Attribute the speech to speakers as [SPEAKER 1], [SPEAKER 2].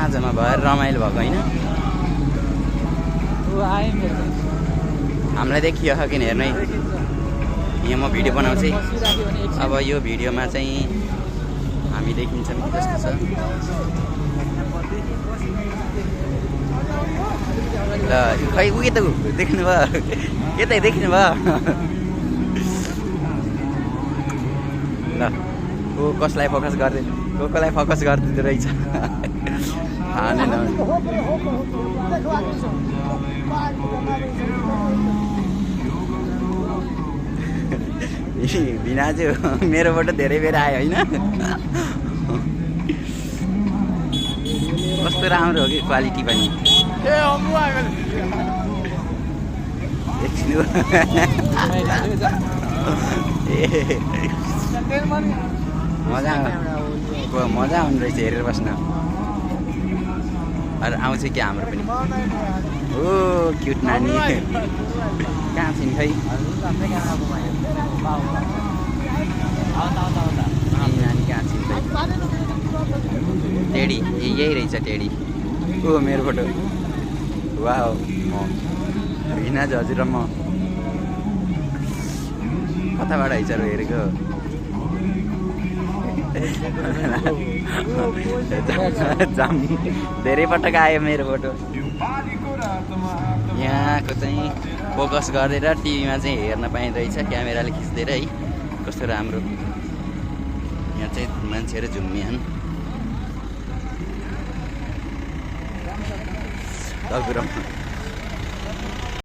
[SPEAKER 1] साँझमा भएर रमाइलो भएको होइन हामीलाई देखियो किन हेर्नै यहाँ म भिडियो बनाउँछु अब यो भिडियोमा चाहिँ हामी देखिन्छौँ जस्तो छ ल खै उयो त देख्नुभयो यतै देख्नुभयो ल को कसलाई फोकस गर्दै कसलाई फोकस गरिदिँदो रहेछ भिनाजु मेरोबाट धेरै बेर आयो होइन कस्तो राम्रो हो कि क्वालिटी पनि मजा मजा आउनु रहेछ हेरेर बस्न अरू आउँछ कि हाम्रो पनि ओ क्युट नानी कहाँ छिन् खै नानी कहाँ छिन् खै टेडी यही रहेछ टेडी ओ मेरो फोटो वाह म भिनाज हजुर र म कताबाट हिजो हेरेको धेरै पटक आयो मेरो फोटो यहाँको चाहिँ फोकस गरेर टिभीमा चाहिँ हेर्न पाइँदैछ क्यामेराले खिच्दै है कस्तो राम्रो यहाँ चाहिँ मान्छेहरू झुम्मियान् दगुरम